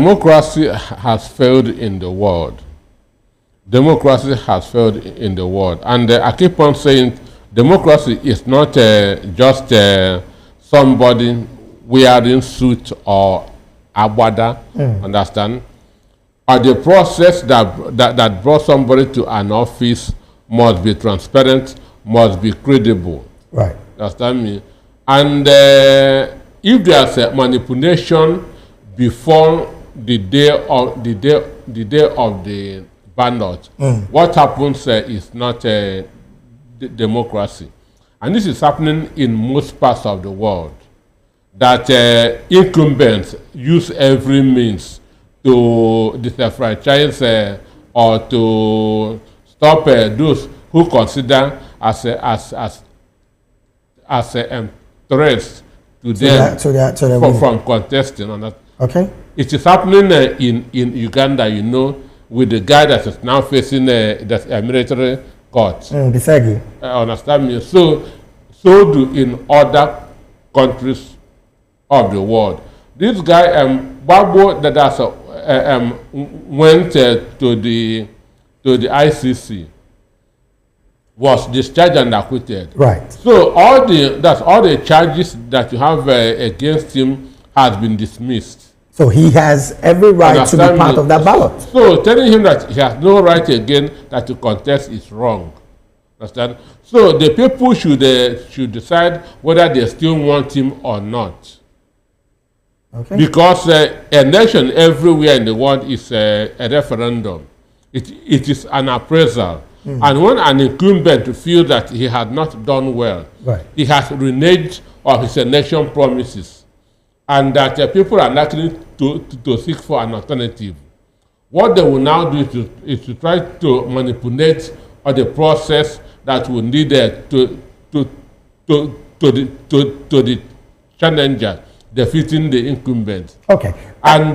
democracy has failed in the world. Democracy has failed in the world. And I keep on saying democracy is not just somebody wearing suit or agbada, understand? Or the process that brought somebody to an office must be transparent, must be credible. Right. Understand me? And if there's a manipulation before the day of the ballot, what happens is not democracy, and this is happening in most parts of the world. That incumbents use every means to disenfranchise or to stop those who consider as threats to them from contesting on that. Okay. It is happening in Uganda, you know, with the guy that is now facing a military court. Bisagi. Understand me? So do in other countries of the world. This guy, Gbagbo, went to the ICC, was discharged and acquitted. Right. So all the charges that you have against him has been dismissed. So he has every right to be part of that ballot. So telling him that he has no right again that to contest is wrong. Understand? So the people should decide whether they still want him or not. Okay. Because election everywhere in the world is a referendum. It is an appraisal. And when an incumbent feels that he had not done well, right, he has reneged on his election promises, and that people are likely to seek for an alternative, what they will now do is to try to manipulate on the process that will lead to the challenger defeating the incumbent. Okay. And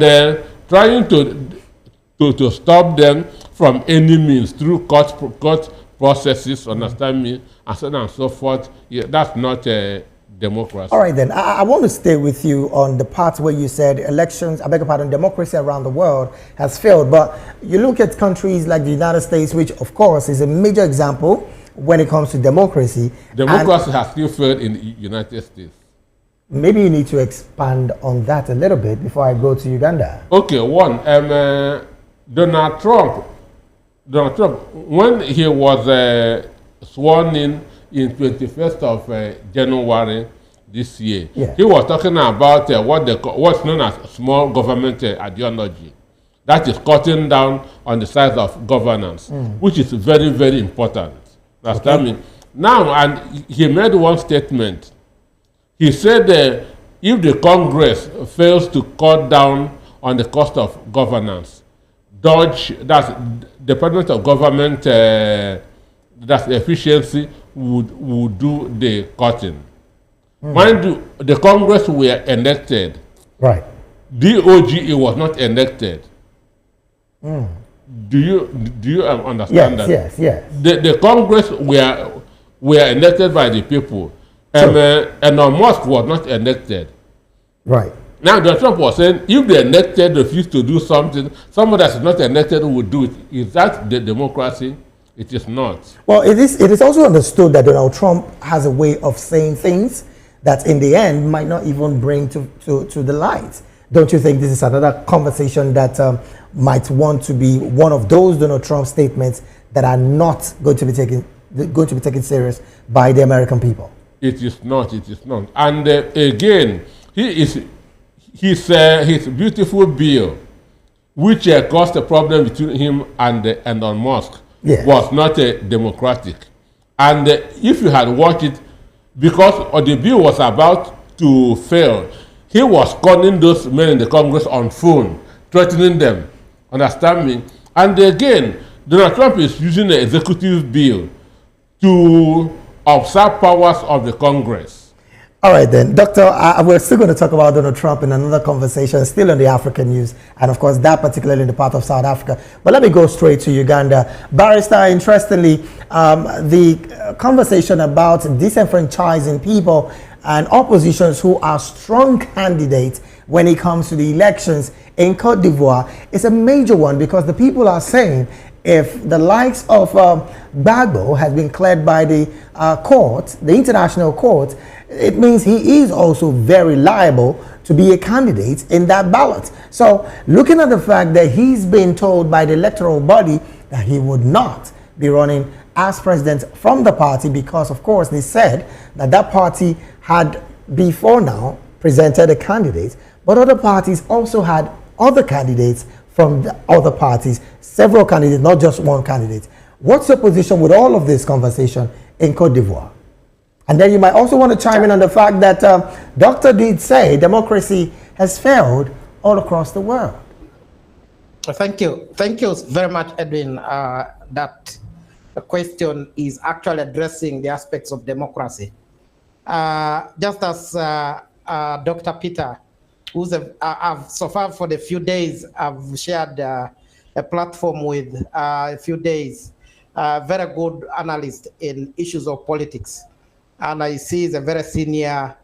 trying to stop them from any means through court processes, understand me, and so on and so forth. Yeah, that's not a democracy. All right, then. I want to stay with you on the part where you said elections, I beg your pardon, democracy around the world has failed. But you look at countries like the United States, which, of course, is a major example when it comes to democracy. Democracy has still failed in the United States. Maybe you need to expand on that a little bit before I go to Uganda. Okay, one, Donald Trump, when he was sworn in 21st of January this year, yeah, he was talking about what's known as small government ideology. That is cutting down on the size of governance, which is very, very important. Understand me? Now, and he made one statement. He said if the Congress fails to cut down on the cost of governance, that's Department of Government, that's efficiency, would do the cutting. Mind you, the Congress were elected. Right. DOGE was not elected. Do you understand that? Yes. The Congress were elected by the people. And Musk was not elected. Right. Now, Donald Trump was saying, if the elected refuse to do something, someone that's not elected would do it. Is that the democracy? It is not. Well, it is also understood that Donald Trump has a way of saying things that in the end might not even bring to the light. Don't you think this is another conversation that might want to be one of those Donald Trump statements that are not going to be taken serious by the American people? It is not. And again, his beautiful bill, which caused a problem between him and Elon Musk, was not democratic. And if you had watched it, because the bill was about to fail, he was calling those men in the Congress on phone, threatening them. Understand me? And again, Donald Trump is using the executive bill to observe powers of the Congress. All right, then. Doctor, we're still going to talk about Donald Trump in another conversation, still on the African news, and of course, that particularly in the part of South Africa. But let me go straight to Uganda. Barrister, interestingly, the conversation about disenfranchising people and oppositions who are strong candidates when it comes to the elections in Cote d'Ivoire is a major one, because the people are saying if the likes of Gbagbo has been cleared by the court, the international court, it means he is also very liable to be a candidate in that ballot. So looking at the fact that he's been told by the electoral body that he would not be running as president from the party, because of course they said that that party had before now presented a candidate, but other parties also had other candidates from the other parties, several candidates, not just one candidate. What's your position with all of this conversation in Cote d'Ivoire? And then you might also want to chime in on the fact that Dr. did say democracy has failed all across the world. Thank you. Thank you very much, Edwin. That the question is actually addressing the aspects of democracy. Just as Dr. Peter, who's I've so far for the few days, I've shared a platform with a few days, very good analyst in issues of politics. And I see he's a very senior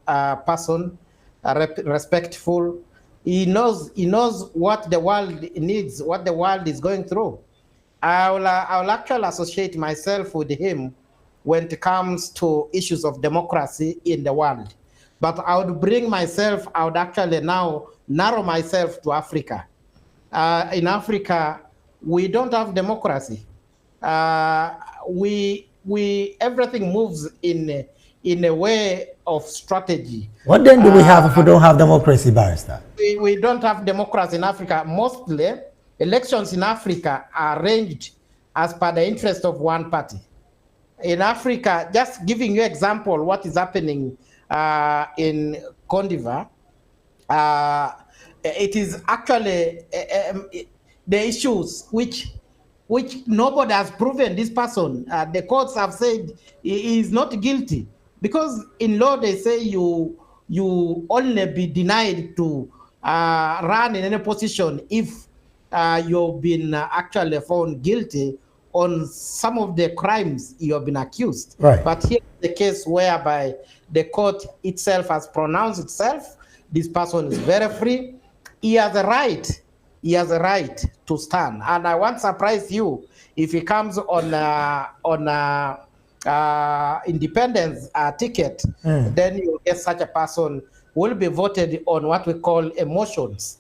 person, respectful. He knows what the world needs, what the world is going through. I will actually associate myself with him when it comes to issues of democracy in the world. But I would bring myself, I would actually now narrow myself to Africa. In Africa, we don't have democracy. Everything moves in a way of strategy. What then do we have if we don't have democracy, Barrister? We don't have democracy in Africa. Mostly, elections in Africa are arranged as per the interest of one party. In Africa, just giving you example, what is happening in Cote d'Ivoire, it is actually the issues which nobody has proven this person. The courts have said he is not guilty, because in law they say you only be denied to run in any position if you've been actually found guilty on some of the crimes you have been accused. Right. But here is the case whereby the court itself has pronounced itself. This person is very free. He has a right. He has a right to stand. And I won't surprise you if he comes on independence ticket, then you get such a person will be voted on what we call emotions.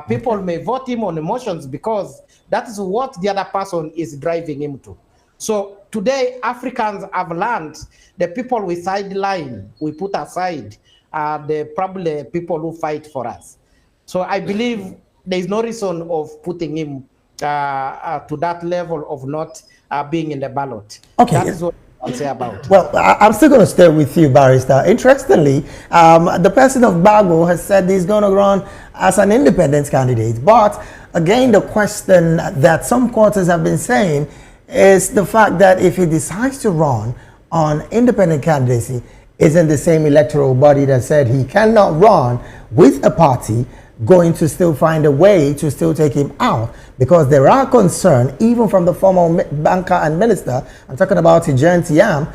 People may vote him on emotions because that is what the other person is driving him to. So today, Africans have learned the people we sideline, we put aside, the probably people who fight for us. So I believe there is no reason of putting him to that level of not being in the ballot. Okay. That is what I'll say about it. Well, I'm still going to stay with you, Barrister. Interestingly, the person of Gbagbo has said he's going to run as an independent candidate. But again, the question that some quarters have been saying is the fact that if he decides to run on independent candidacy, isn't the same electoral body that said he cannot run with a party going to still find a way to still take him out? Because there are concerns, even from the former banker and minister, I'm talking about Tijan Tiam,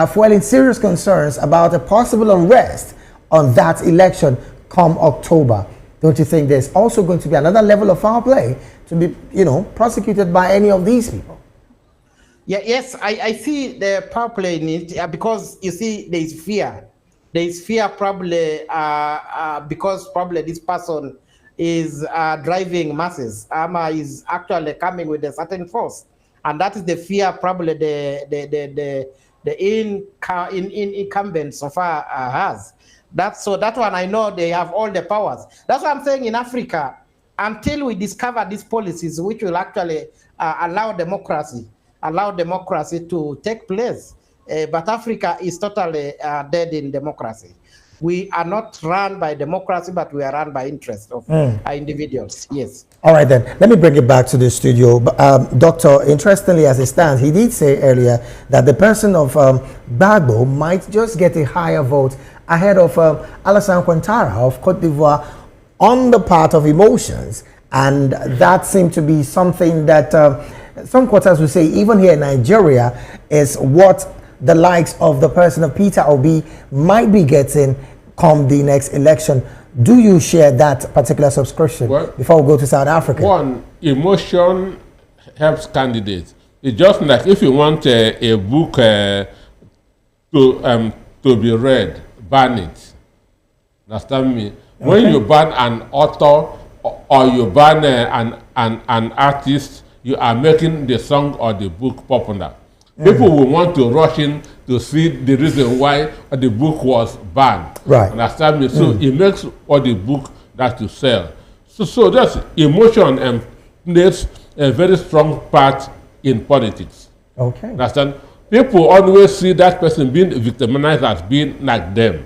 fueling serious concerns about a possible unrest on that election come October. Don't you think there's also going to be another level of foul play to be, prosecuted by any of these people? Yeah, yes, I see the power play in it because you see there is fear. There is fear probably because probably this person is driving masses. Is actually coming with a certain force, and that is the fear probably the incumbent so far has. That one I know they have all the powers. That's what I'm saying in Africa. Until we discover these policies which will actually allow democracy to take place. But Africa is totally dead in democracy. We are not run by democracy, but we are run by interest of individuals. Yes. All right, then. Let me bring it back to the studio. Doctor, interestingly, as it stands, he did say earlier that the person of Gbagbo might just get a higher vote ahead of Alassane Ouattara of Cote d'Ivoire on the part of emotions. And that seemed to be something that some quarters will say, even here in Nigeria, is what the likes of the person of Peter Obi might be getting come the next election. Do you share that particular subscription before we go to South Africa? One, emotion helps candidates. It's just like if you want a book to be read, ban it. Understand me? Okay. When you ban an author or you ban an artist, you are making the song or the book popular. People will want to rush in to see the reason why the book was banned. Right. Understand me? So it makes all the book that you sell. So that's emotion plays a very strong part in politics. Okay. Understand? People always see that person being victimized as being like them.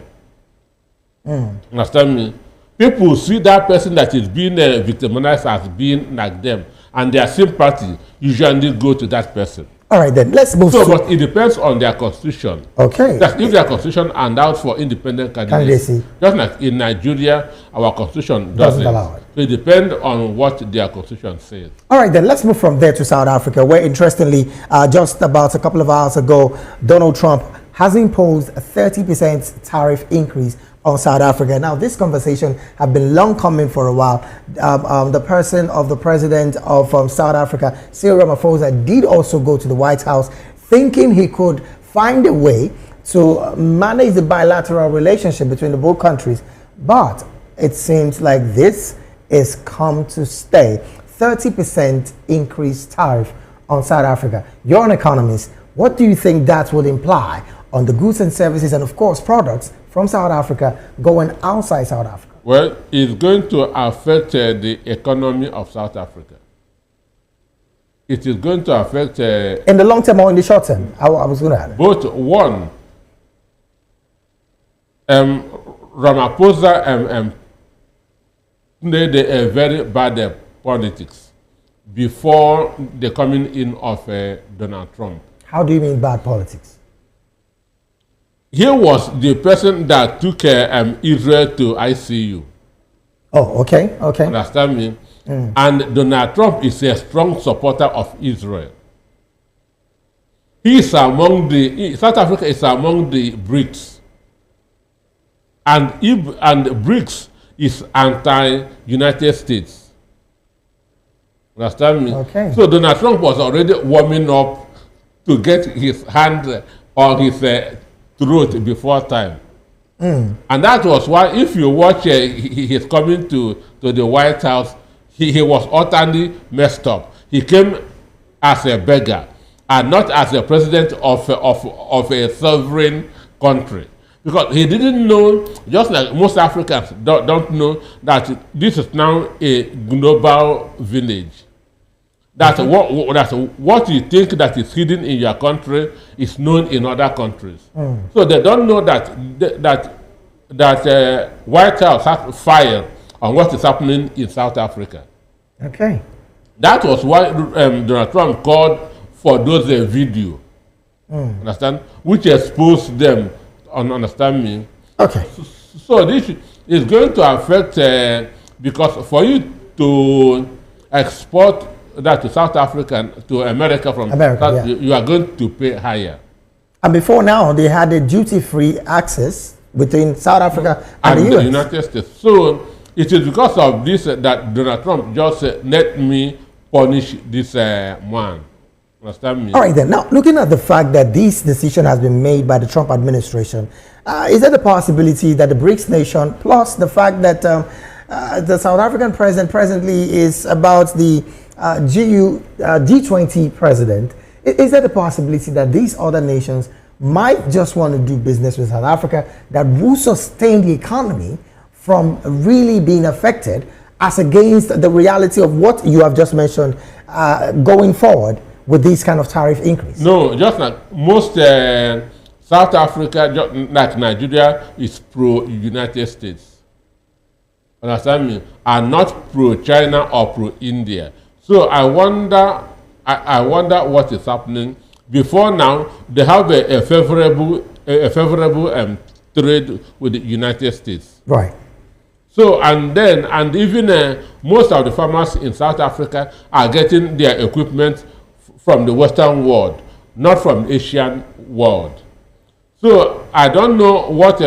Understand me? People see that person that is being victimized as being like them, and their sympathy usually go to that person. All right, then let's move. But it depends on their constitution. Okay. That if their constitution allows for independent candidacy, just like in Nigeria, our constitution doesn't allow it. So it depends on what their constitution says. All right, then let's move from there to South Africa, where interestingly, just about a couple of hours ago, Donald Trump has imposed a 30% tariff increase on South Africa. Now, this conversation has been long coming for a while. The person of the president of South Africa, Cyril Ramaphosa, did also go to the White House thinking he could find a way to manage the bilateral relationship between the both countries. But it seems like this is come to stay. 30% increased tariff on South Africa. You're an economist. What do you think that would imply on the goods and services and, of course, products from South Africa going outside South Africa? Well, it's going to affect the economy of South Africa. It is going to affect... in the long term or in the short term? I was going to add. Both. One, Ramaphosa played a very bad politics before the coming in of Donald Trump. How do you mean bad politics? He was the person that took Israel to ICU. Oh, okay, okay. Understand me? And Donald Trump is a strong supporter of Israel. He is South Africa is among the BRICS. And BRICS is anti-United States. Understand me? Okay. So Donald Trump was already warming up to get his hand on his throat before time. And that was why, if you watch his coming to the White House, he was utterly messed up. He came as a beggar and not as a president of a sovereign country. Because he didn't know, just like most Africans don't know, that this is now a global village. That what you think that is hidden in your country is known in other countries. So they don't know that White House has fire on what is happening in South Africa. Okay. That was why Donald Trump called for those video, understand, which exposed them. Understand me? Okay. So this is going to affect because for you to export that to South Africa, to America from America, you are going to pay higher. And before now, they had a duty-free access between South Africa and the US. United States. So it is because of this that Donald Trump just let me punish this man. Understand me? All right, then. Now, looking at the fact that this decision has been made by the Trump administration, is there the possibility that the BRICS nation, plus the fact that the South African president presently is about the G20 president, is there the possibility that these other nations might just want to do business with South Africa that will sustain the economy from really being affected as against the reality of what you have just mentioned going forward with these kind of tariff increase? No, just like most South Africa, just like Nigeria, is pro-United States. Understand me? And not pro-China or pro-India. So I wonder what is happening. Before now, they have a favorable trade with the United States. Right. So and even most of the farmers in South Africa are getting their equipment from the Western world, not from the Asian world. So I don't know what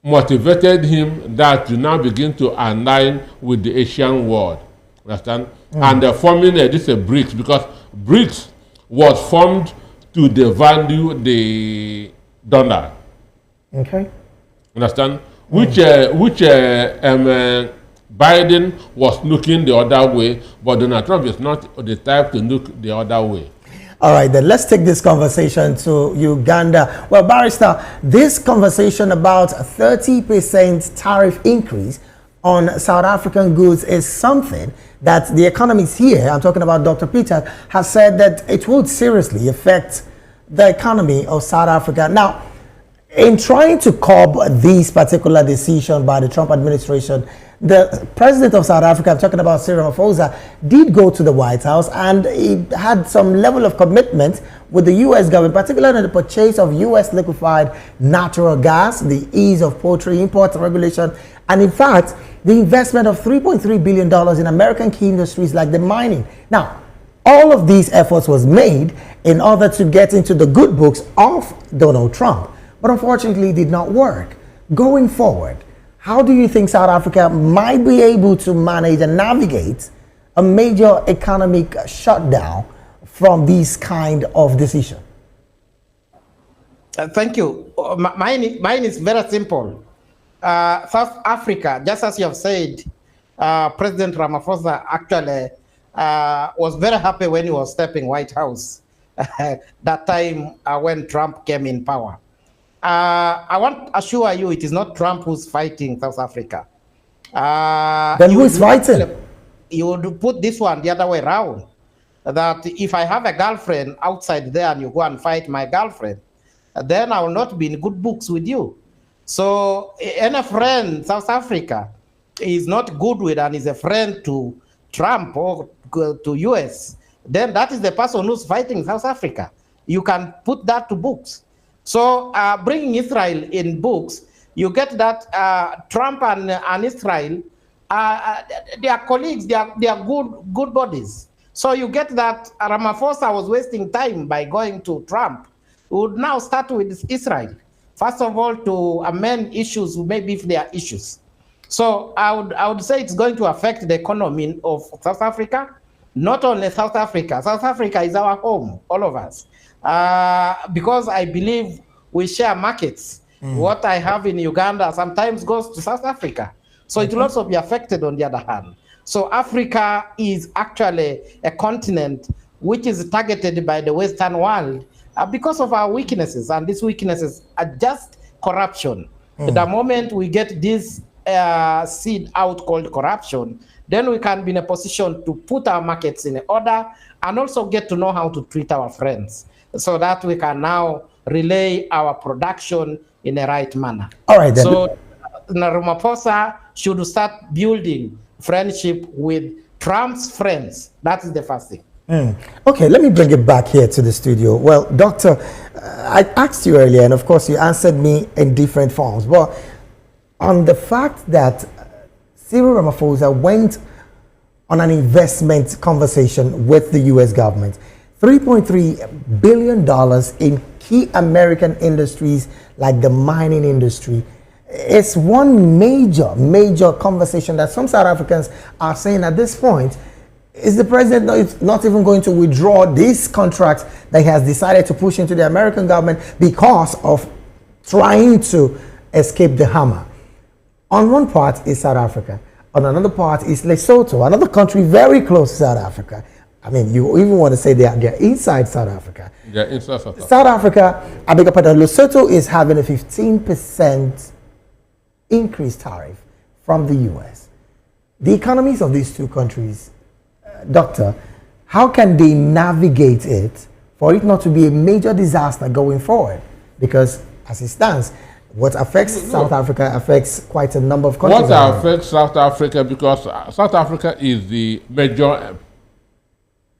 motivated him that to now begin to align with the Asian world. Understand? And they're forming this BRICS, because BRICS was formed to devalue the dollar. Okay. Understand? Which Biden was looking the other way, but Donald Trump is not the type to look the other way. All right, then let's take this conversation to Uganda. Well, Barrister, this conversation about a 30% tariff increase on South African goods is something that the economists here, I'm talking about Dr. Peter, has said that it would seriously affect the economy of South Africa. Now, in trying to curb these particular decisions by the Trump administration, the president of South Africa, I'm talking about Cyril Ramaphosa, did go to the White House, and he had some level of commitment with the U.S. government, particularly the purchase of U.S. liquefied natural gas, the ease of poultry import regulation, and in fact, the investment of $3.3 billion in American key industries like the mining. Now, all of these efforts was made in order to get into the good books of Donald Trump, but unfortunately it did not work. Going forward, how do you think South Africa might be able to manage and navigate a major economic shutdown from these kind of decisions? Thank you. Mine is very simple. South Africa, just as you have said, President Ramaphosa actually was very happy when he was stepping White House that time when Trump came in power. I want to assure you it is not Trump who's fighting South Africa. Then who is fighting? You would put this one the other way around. That if I have a girlfriend outside there and you go and fight my girlfriend, then I will not be in good books with you. So any friend South Africa is not good with and is a friend to Trump or to US, then that is the person who's fighting South Africa. You can put that to books. So bringing Israel in books, you get that Trump and Israel, they are colleagues, they are good buddies. So you get that Ramaphosa was wasting time by going to Trump. We would now start with Israel. First of all, to amend issues, maybe if there are issues. So I would say it's going to affect the economy of South Africa. Not only South Africa. South Africa is our home, all of us. Because I believe we share markets. What I have in Uganda sometimes goes to South Africa. So it will also be affected on the other hand. So Africa is actually a continent which is targeted by the Western world because of our weaknesses. And these weaknesses are just corruption. The moment we get this seed out called corruption, then we can be in a position to put our markets in order and also get to know how to treat our friends so that we can now relay our production in the right manner. All right, then. So Ramaphosa should start building friendship with Trump's friends. That is the first thing. Okay, let me bring it back here to the studio. Well, Doctor, I asked you earlier, and of course you answered me in different forms, but on the fact that Cyril Ramaphosa went on an investment conversation with the U.S. government, $3.3 billion in key American industries like the mining industry. It's one major conversation that some South Africans are saying at this point. Is the president not even going to withdraw these contracts that he has decided to push into the American government because of trying to escape the hammer? On one part is South Africa. On another part is Lesotho, another country very close to South Africa. I mean, you even want to say they're inside South Africa. They're inside South Africa. South Africa, I beg your pardon, Lesotho is having a 15% increased tariff from the U.S. The economies of these two countries, Doctor, how can they navigate it for it not to be a major disaster going forward? Because as it stands, what affects South Africa affects quite a number of countries. What affects South Africa, because South Africa is the major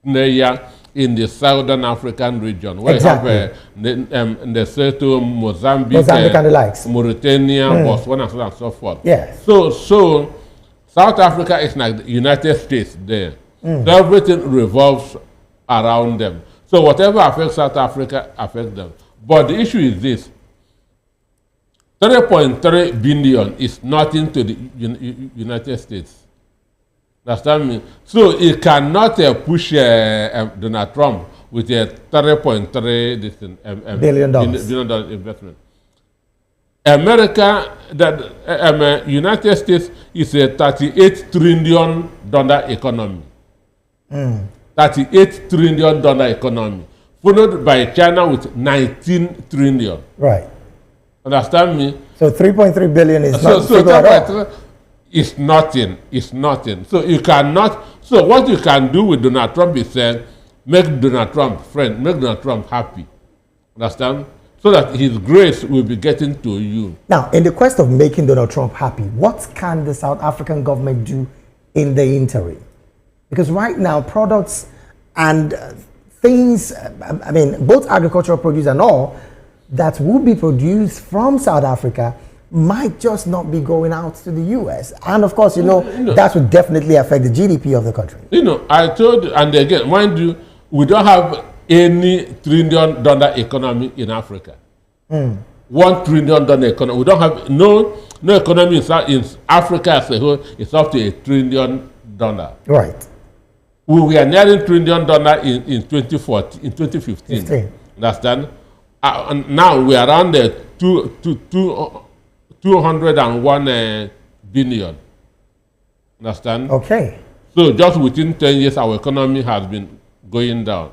player in the Southern African region, where exactly. you have Lesotho, Mozambique and the likes. Mauritania, Botswana, and so on and so forth. Yes. So South Africa is like the United States there. So everything revolves around them. So whatever affects South Africa affects them. But the issue is this. 3.3 billion is nothing to the United States. Understand me? So it cannot push Donald Trump with a $3.3 billion investment. America, United States is a $38 trillion economy. $38 trillion economy, followed by China with 19 trillion. Right. Understand me? So 3.3 billion is not at all. It's nothing. It's nothing. So you cannot. So what you can do with Donald Trump is make Donald Trump friend, make Donald Trump happy. Understand? So that his grace will be getting to you. Now, in the quest of making Donald Trump happy, what can the South African government do in the interim? Because right now, products and things, I mean, both agricultural produce and all that will be produced from South Africa might just not be going out to the U.S. And of course, that would definitely affect the GDP of the country. I told you, and again, mind you, we don't have any $1 trillion economy in Africa. $1 trillion economy. We don't have no economy in Africa as a whole is up to $1 trillion. Right. We were nearing $1 trillion in 2014, in 2015. Understand? And now we are around the 201 billion. Understand? Okay. So just within 10 years, our economy has been going down.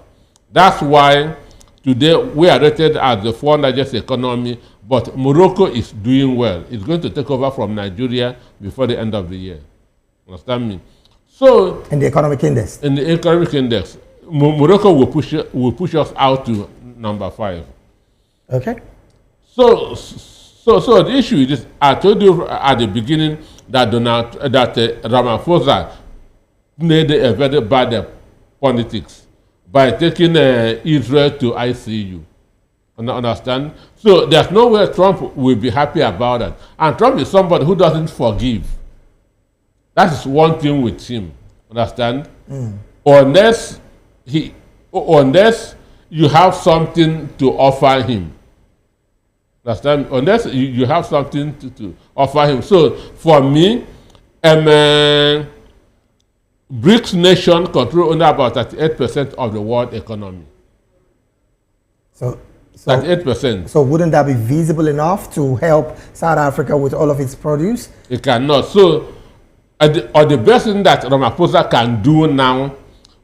That's why today we are rated as the fourth largest economy, but Morocco is doing well. It's going to take over from Nigeria before the end of the year. Understand me? So in the economic index. In the economic index, Morocco will push us out to number 5. Okay. So the issue is this. I told you at the beginning that Ramaphosa made a very bad politics by taking Israel to ICU. Understand? So there's no way Trump will be happy about that. And Trump is somebody who doesn't forgive. That is one thing with him. Understand? Unless you have something to offer him. Understand? Unless you have something to offer him. So for me, BRICS nation control only about 38% of the world economy. So 38%. So wouldn't that be visible enough to help South Africa with all of its produce? It cannot. So the best thing that Ramaphosa can do now,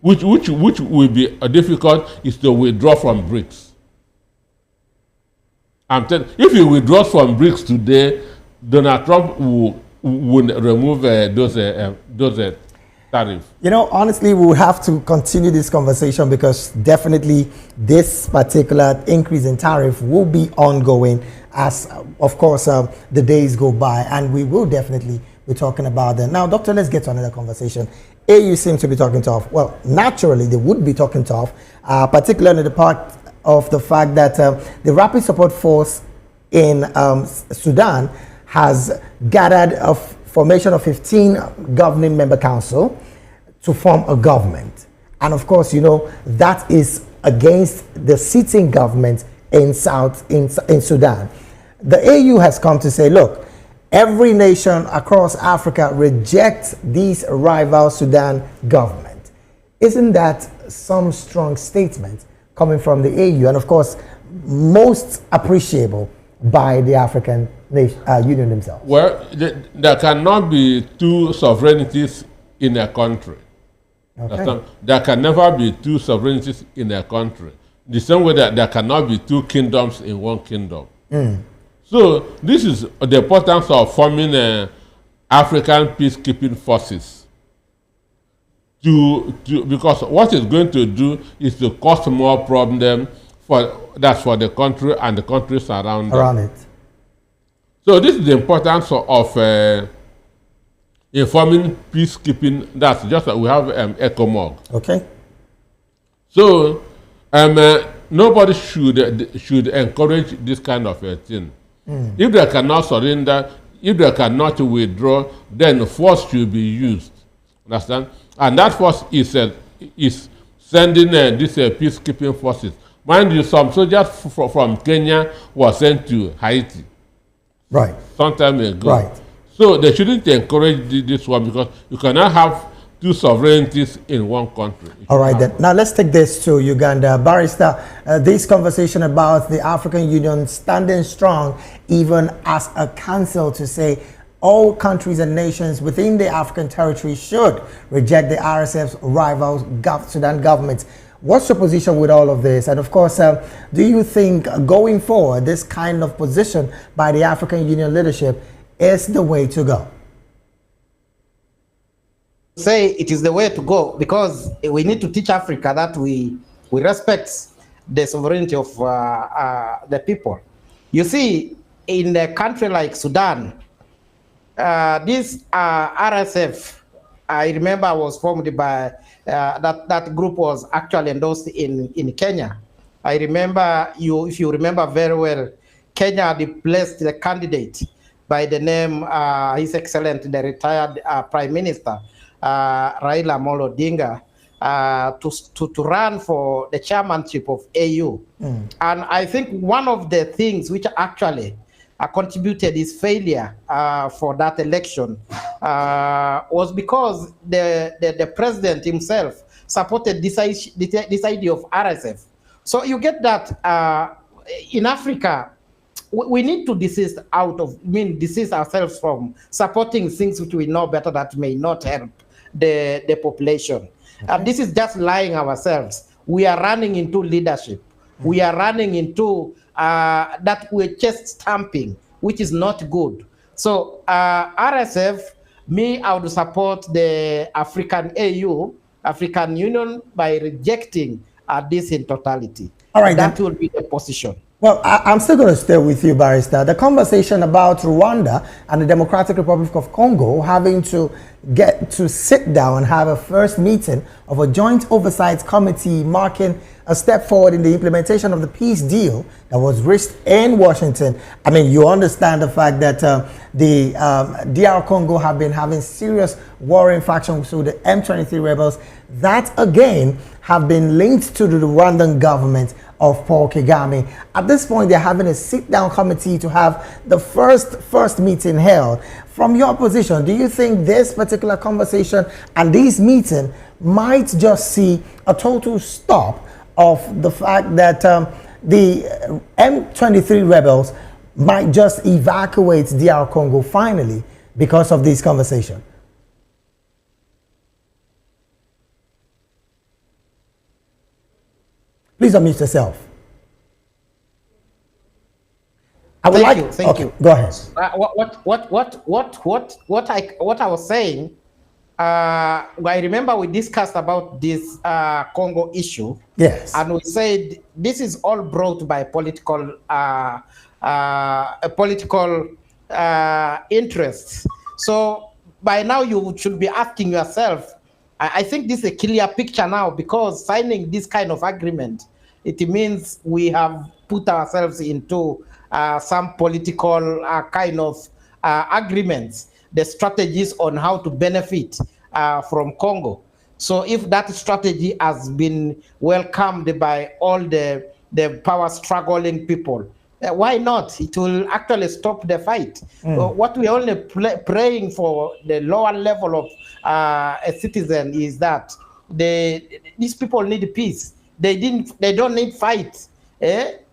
which will be difficult, is to withdraw from BRICS. I'm telling you, if he withdraws from BRICS today, Donald Trump will remove those tariffs. Honestly, we will have to continue this conversation because definitely this particular increase in tariff will be ongoing as, of course, the days go by, and we will definitely be talking about that. Now, Doctor, let's get to another conversation. AU seems to be talking tough. Well, naturally, they would be talking tough, particularly the part of the fact that the Rapid Support Force in Sudan has gathered a formation of 15 governing member council to form a government. And of course, that is against the sitting government in Sudan. The AU has come to say, look, every nation across Africa rejects these rival Sudan government. Isn't that some strong statement coming from the AU, and of course, most appreciable by the African Union themselves? Well, there cannot be two sovereignties in a country. Okay. There can never be two sovereignties in a country. The same way that there cannot be two kingdoms in one kingdom. So this is the importance of forming African peacekeeping forces. Because what it's going to do is to cause more problem for the country and the countries around it. So this is the importance of informing peacekeeping. That's just that we have ECOMOG. Okay. So nobody should encourage this kind of a thing. If they cannot surrender, if they cannot withdraw, then force should be used. Understand? And that force is sending these peacekeeping forces. Mind you, some soldiers from Kenya were sent to Haiti. Right. some time ago. Right. So they shouldn't encourage this one because you cannot have two sovereignties in one country. All right, then. Now let's take this to Uganda. Barrister, this conversation about the African Union standing strong, even as a council, to say all countries and nations within the African territory should reject the RSF's rival Sudan government. What's your position with all of this? And of course, do you think going forward, this kind of position by the African Union leadership is the way to go? Say it is the way to go because we need to teach Africa that we respect the sovereignty of the people. You see, in a country like Sudan, this RSF, I remember, was formed by that group was actually endorsed in Kenya. I remember if you remember very well, Kenya replaced the candidate by the name His Excellency the retired Prime Minister Raila Amolo Odinga to run for the chairmanship of AU. And I think one of the things which actually contributed his failure for that election was because the president himself supported this idea of RSF. So you get that in Africa, we need to desist ourselves from supporting things which we know better that may not help the population. And this is just lying ourselves. We are running into leadership. We are running into that we're chest stamping, which is not good. So RSF, I would support the African Union by rejecting this in totality. All right, that will be the position. Well, I'm still going to stay with you, Barrister. The conversation about Rwanda and the Democratic Republic of Congo having to get to sit down and have a first meeting of a joint oversight committee marking a step forward in the implementation of the peace deal that was reached in Washington. I mean, you understand the fact that the DR Congo have been having serious warring factions with the M23 rebels that, again, have been linked to the Rwandan government of Paul Kagame. At this point, they're having a sit-down committee to have the first meeting held. From your position, do you think this particular conversation and this meeting might just see a total stop of the fact that the M23 rebels might just evacuate DR Congo finally because of this conversation? Please unmute yourself. I would Thank you. Go ahead. What I was saying, I remember we discussed about this Congo issue. Yes. And we said this is all brought by political interests. So by now you should be asking yourself, I think this is a clear picture now, because signing this kind of agreement, it means we have put ourselves into some political kind of agreements, the strategies on how to benefit from Congo. So if that strategy has been welcomed by all the power struggling people, why not? It will actually stop the fight. What we're only praying for the lower level of a citizen is that these people need peace. They don't need fight.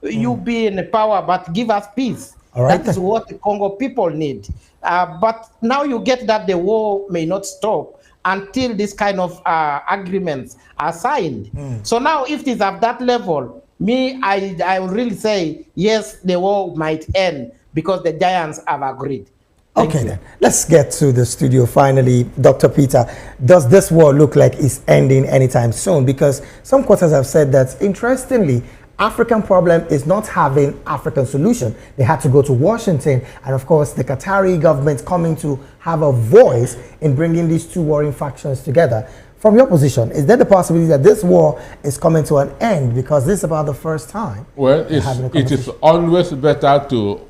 You be in power, but give us peace. All right. That is what the Congo people need. But now you get that the war may not stop until this kind of agreements are signed. So now if it is at that level, I would really say, yes, the war might end because the giants have agreed. Okay, then. Let's get to the studio finally. Dr. Peter, does this war look like it's ending anytime soon? Because some quarters have said that, interestingly, African problem is not having African solution. They had to go to Washington, and of course the Qatari government coming to have a voice in bringing these two warring factions together. From your position, is there the possibility that this war is coming to an end because this is about the first time? Well, it is always better to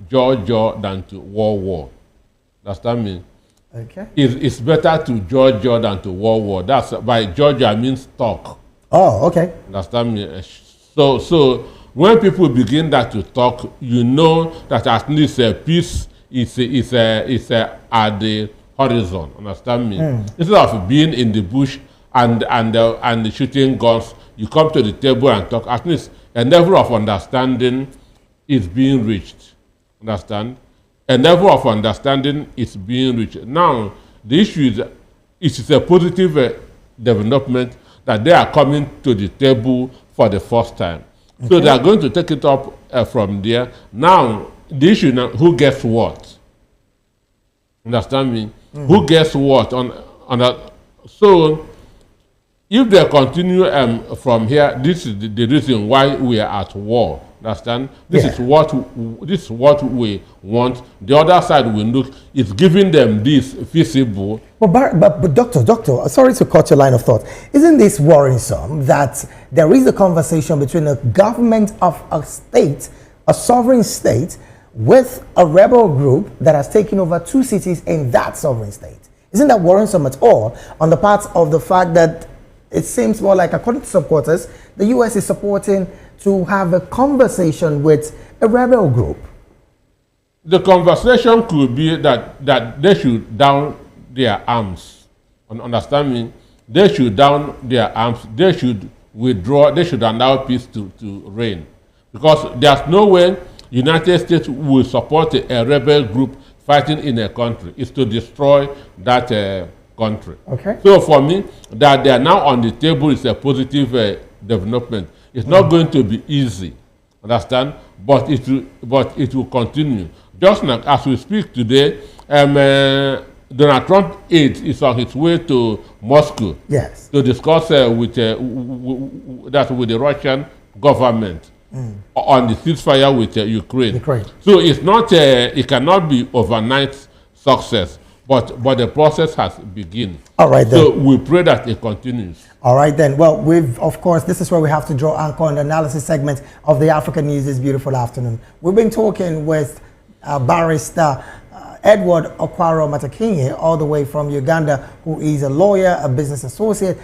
judge than to war. Does that mean? Okay. It's better to judge than to war. That's by judge I mean talk. Oh, okay. Does that mean? So when people begin that to talk, you know that at least peace is at the horizon. Understand me? Instead of being in the bush and shooting guns, you come to the table and talk. At least a level of understanding is being reached. Understand? A level of understanding is being reached. Now, the issue is, it is a positive development that they are coming to the table for the first time. Okay. So they are going to take it up from there. Now, the issue now, who gets what? Understand me? Who gets what? So, if they continue from here, this is the reason why we are at war. Understand? This is what we want. The other side will look. It's giving them this feasible. But doctor, sorry to cut your line of thought. Isn't this worrisome that there is a conversation between a government of a state, a sovereign state, with a rebel group that has taken over 2 cities in that sovereign state? Isn't that worrisome at all on the part of the fact that it seems more like, according to some quarters, the U.S. is supporting to have a conversation with a rebel group? The conversation could be that they should down their arms. Understand me? They should down their arms. They should withdraw. They should allow peace to reign. Because there's no way United States will support a rebel group fighting in a country. It's to destroy that country. Okay. So for me, that they are now on the table is a positive development. It's not going to be easy, understand? But it will continue. Just like as we speak today, Donald Trump is on his way to Moscow. Yes. To discuss with the Russian government on the ceasefire with Ukraine. So it's not it cannot be overnight success. But the process has begun. All right, then. So we pray that it continues. All right, then. Well, of course, this is where we have to draw anchor on the analysis segment of the African News this beautiful afternoon. We've been talking with Barrister Edward Okwaro Matakinye, all the way from Uganda, who is a lawyer, a business associate.